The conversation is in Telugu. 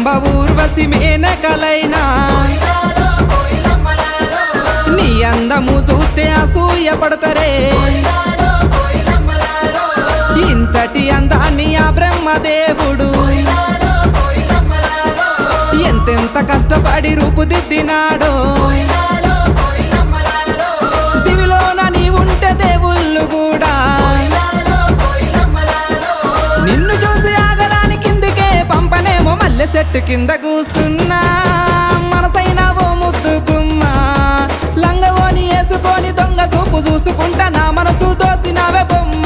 జగదంబ ఊర్వశి మేనకలైనా నీ అందము చూస్తే అసూయ పడతరే ఇంతటి అందాన్ని ఆ బ్రహ్మదేవుడు ఎంతెంత కష్టపడి రూపుదిద్దినాడో దివిలోన నీ ఉంటే దేవుళ్ళు కూడా నిన్ను చూసి ఆగరాని కిందికే పంపనేమో మల్లె చెట్టు కింద కూస్తున్నా మనసైనా ఓ ముద్దుకుమ్మా లంగవోని వేసుకొని దొంగ చూపు చూసుకుంటా నా మనసు దోసినవే బొమ్మ